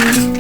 oven.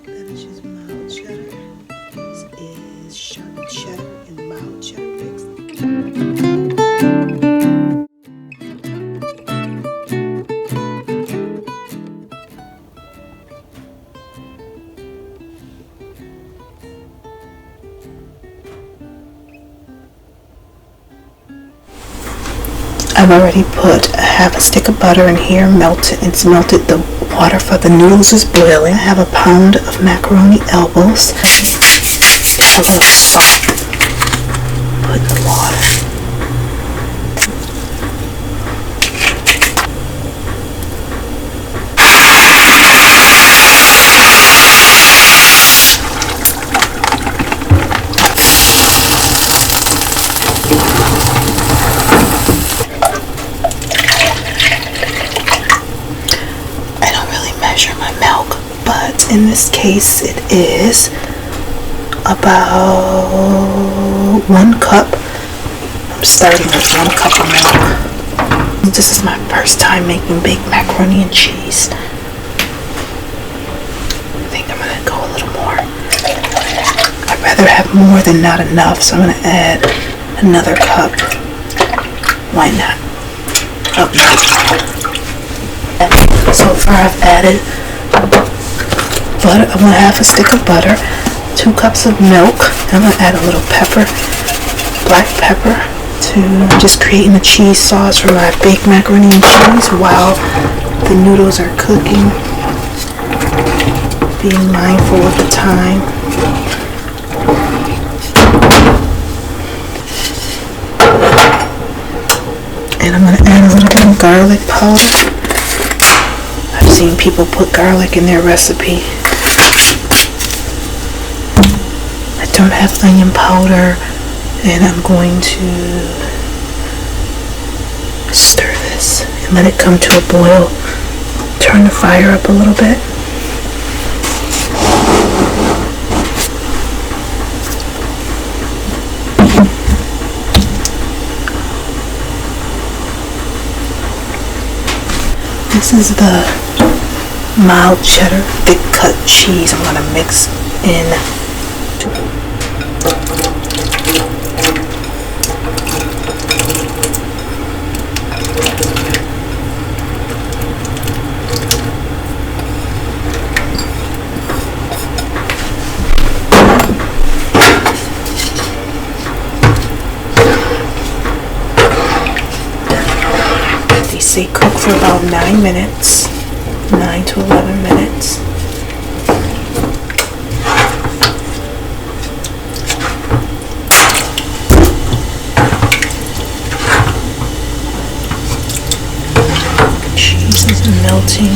That is just mild cheddar. This is sharp cheddar and mild cheddar mixed. I've already put a half a stick of butter in here, it's melted. The water for the noodles is boiling. I have a pound of macaroni elbows, a little salt, put in the water. In this case, it is about 1 cup. I'm starting with 1 cup of milk. This is my first time making baked macaroni and cheese. I think I'm gonna go a little more. I'd rather have more than not enough, so I'm gonna add another cup. Why not? Oh, no. So far I've added butter, 1/2 a stick of butter, 2 cups of milk. I'm going to add a little pepper, black pepper, to just creating a cheese sauce for my baked macaroni and cheese while the noodles are cooking. Being mindful of the time. And I'm going to add a little bit of garlic powder. I've seen people put garlic in their recipe. I don't have onion powder, and I'm going to stir this and let it come to a boil. Turn the fire up a little bit. This is the mild cheddar thick cut cheese I'm gonna mix in. They say cook for about 9 minutes, 9 to 11 minutes. Cheese is melting.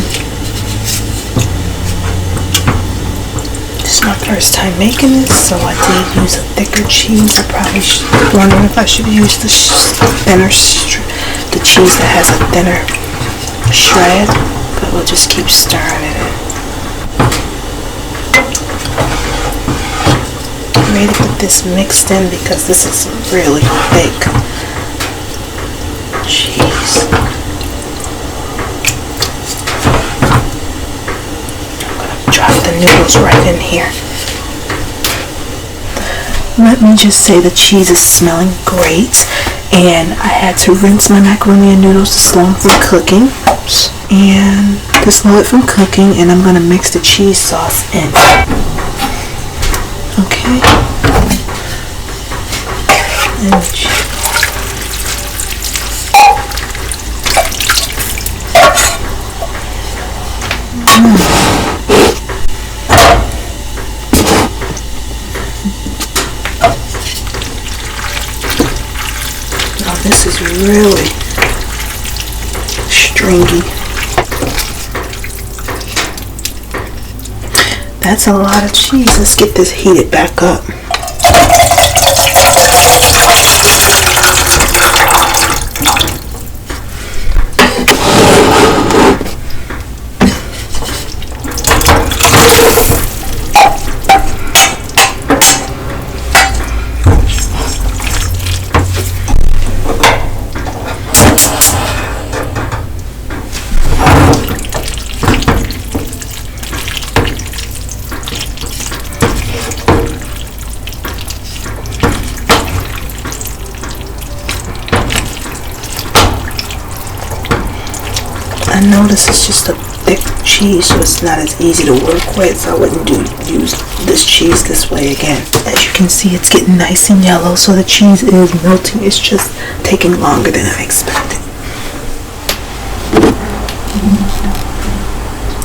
This is my first time making this, so I did use a thicker cheese. I probably should, wondering if I should use the thinner, the cheese that has a thinner shred, but we'll just keep stirring it in. I'm ready to put this mixed in because this is really thick cheese. Drop the noodles right in here. Let me just say the cheese is smelling great, and I had to rinse my macaroni and noodles to slow them from cooking. Oops. And to slow it from cooking, and I'm going to mix the cheese sauce in. Okay. And this is really stringy. That's a lot of cheese. Let's get this heated back up. I know this is just a thick cheese, so it's not as easy to work with, so I wouldn't use this cheese this way again. As you can see, it's getting nice and yellow, so the cheese is melting. It's just taking longer than I expected.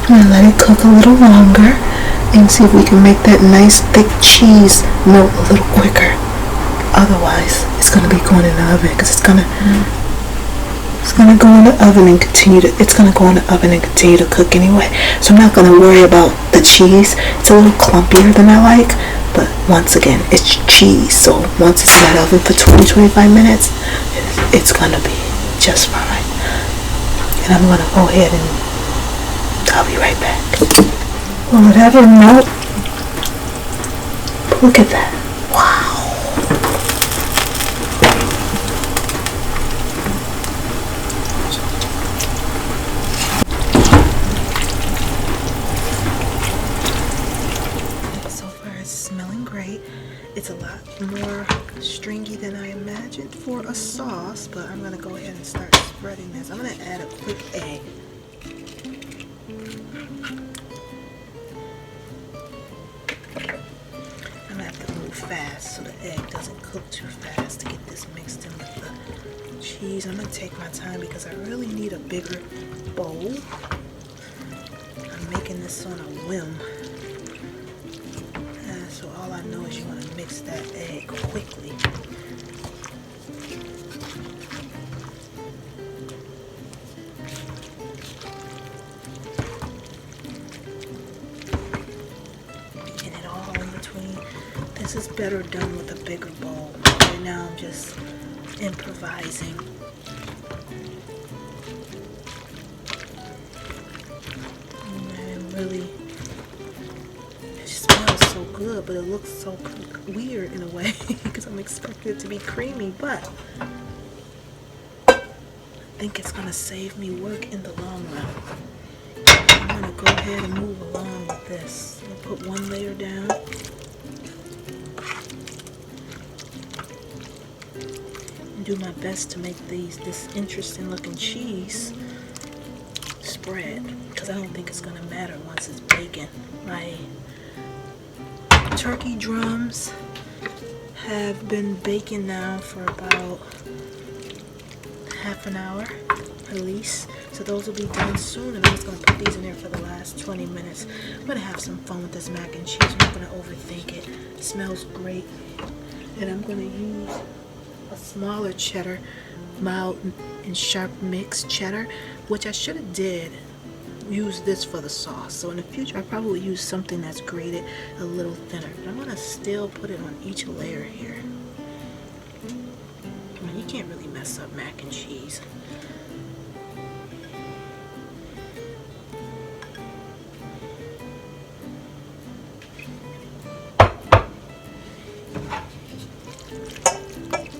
I'm gonna let it cook a little longer and see if we can make that nice thick cheese melt a little quicker. Otherwise, it's gonna be going in the oven because it's gonna go in the oven and continue to cook anyway. So I'm not gonna worry about the cheese. It's a little clumpier than I like, but once again, it's cheese. So once it's in that oven for 20-25 minutes, it's gonna be just fine. And I'm gonna go ahead and I'll be right back. Will it ever melt? Look at that. Wow. Smelling great. It's a lot more stringy than I imagined for a sauce, but I'm gonna go ahead and start spreading this. I'm gonna add a quick egg. I'm gonna have to move fast so the egg doesn't cook too fast to get this mixed in with the cheese. I'm gonna take my time because I really need a bigger bowl. I'm making this on a whim. So all I know is you want to mix that egg quickly. Get it all in between. This is better done with a bigger bowl. Right now I'm just improvising. really, it smells so good, but it looks so weird in a way because I'm expecting it to be creamy, but I think it's gonna save me work in the long run. I'm gonna go ahead and move along with this. I'm gonna put one layer down. And do my best to make this interesting looking cheese spread, because I don't think it's gonna matter once it's baking. My turkey drums have been baking now for about half an hour at least, so those will be done soon, and I'm just going to put these in there for the last 20 minutes. I'm going to have some fun with this mac and cheese. I'm not going to overthink it. It smells great, and I'm going to use a smaller cheddar, mild and sharp mixed cheddar, which I should have did use this for the sauce. So in the future I probably use something that's grated a little thinner, but I'm going to still put it on each layer here. I mean, you can't really mess up mac and cheese.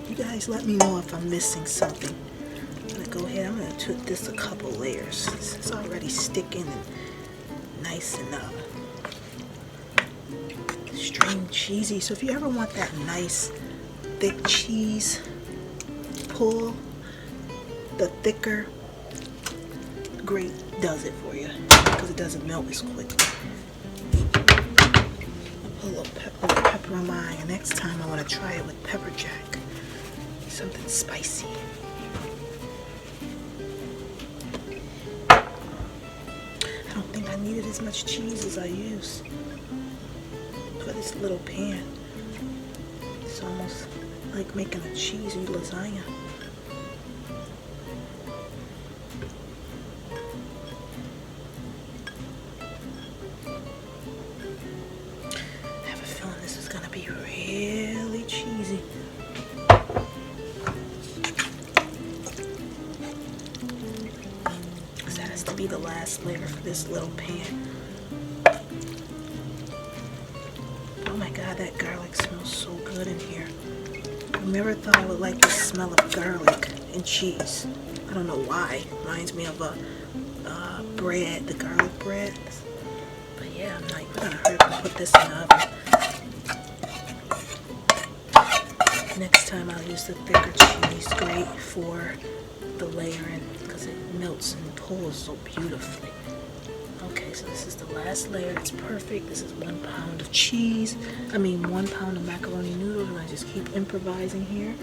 You guys let me know if I'm missing something. I'm going to go ahead, I'm going to put this a couple layers. It's already sticking and nice and string cheesy. So if you ever want that nice thick cheese pull, the thicker grate does it for you because it doesn't melt as quickly. I'll put a little pepper on mine, and next time I want to try it with pepper jack, something spicy. I don't think I needed as much cheese as I used for this little pan. It's almost like making a cheesy lasagna. I have a feeling this is gonna be really cheesy. That has to be the last layer for this little pan. Oh my god, that garlic smells so good in here. I never thought I would like the smell of garlic and cheese. I don't know why. It reminds me of a bread, the garlic bread. But yeah, I'm like, we're gonna hurry up and put this in the oven. Next time I'll use the thicker cheese grate for the layering because it melts and pulls so beautifully. Okay, so this is the last layer. It's perfect. This is 1 pound of cheese. 1 pound of macaroni noodles, and I just keep improvising here.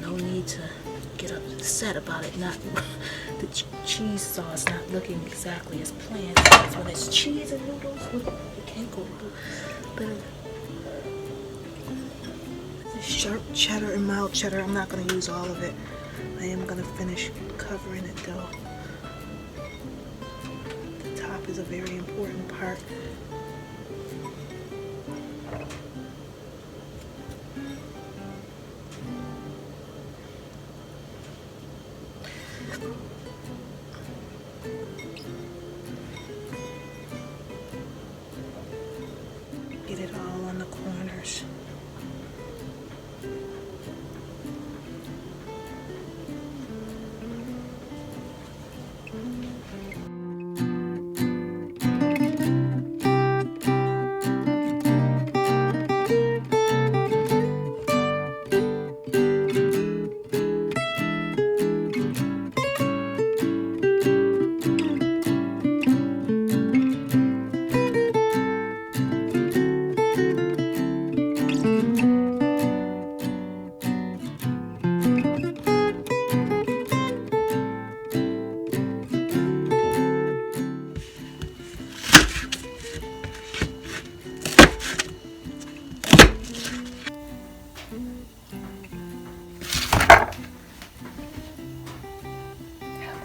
No need to get upset about it not the cheese sauce not looking exactly as planned. Because when it's cheese and noodles, it can't go better. This sharp cheddar and mild cheddar, I'm not going to use all of it. I am going to finish covering it though. The top is a very important part. Get it all on the corners.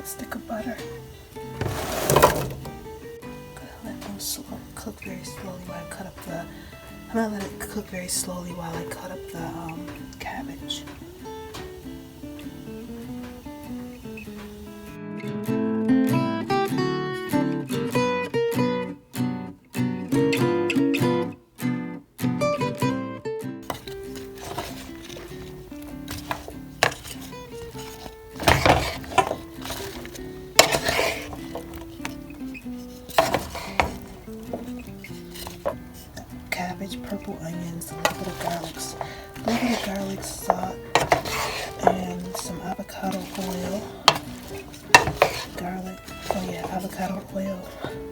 Stick of butter. Let them cook very slowly while I cut up the. I'm gonna let it cook very slowly while I cut up the cabbage. cabbage, purple onions, a little bit of garlic, salt, and some avocado oil. Avocado oil.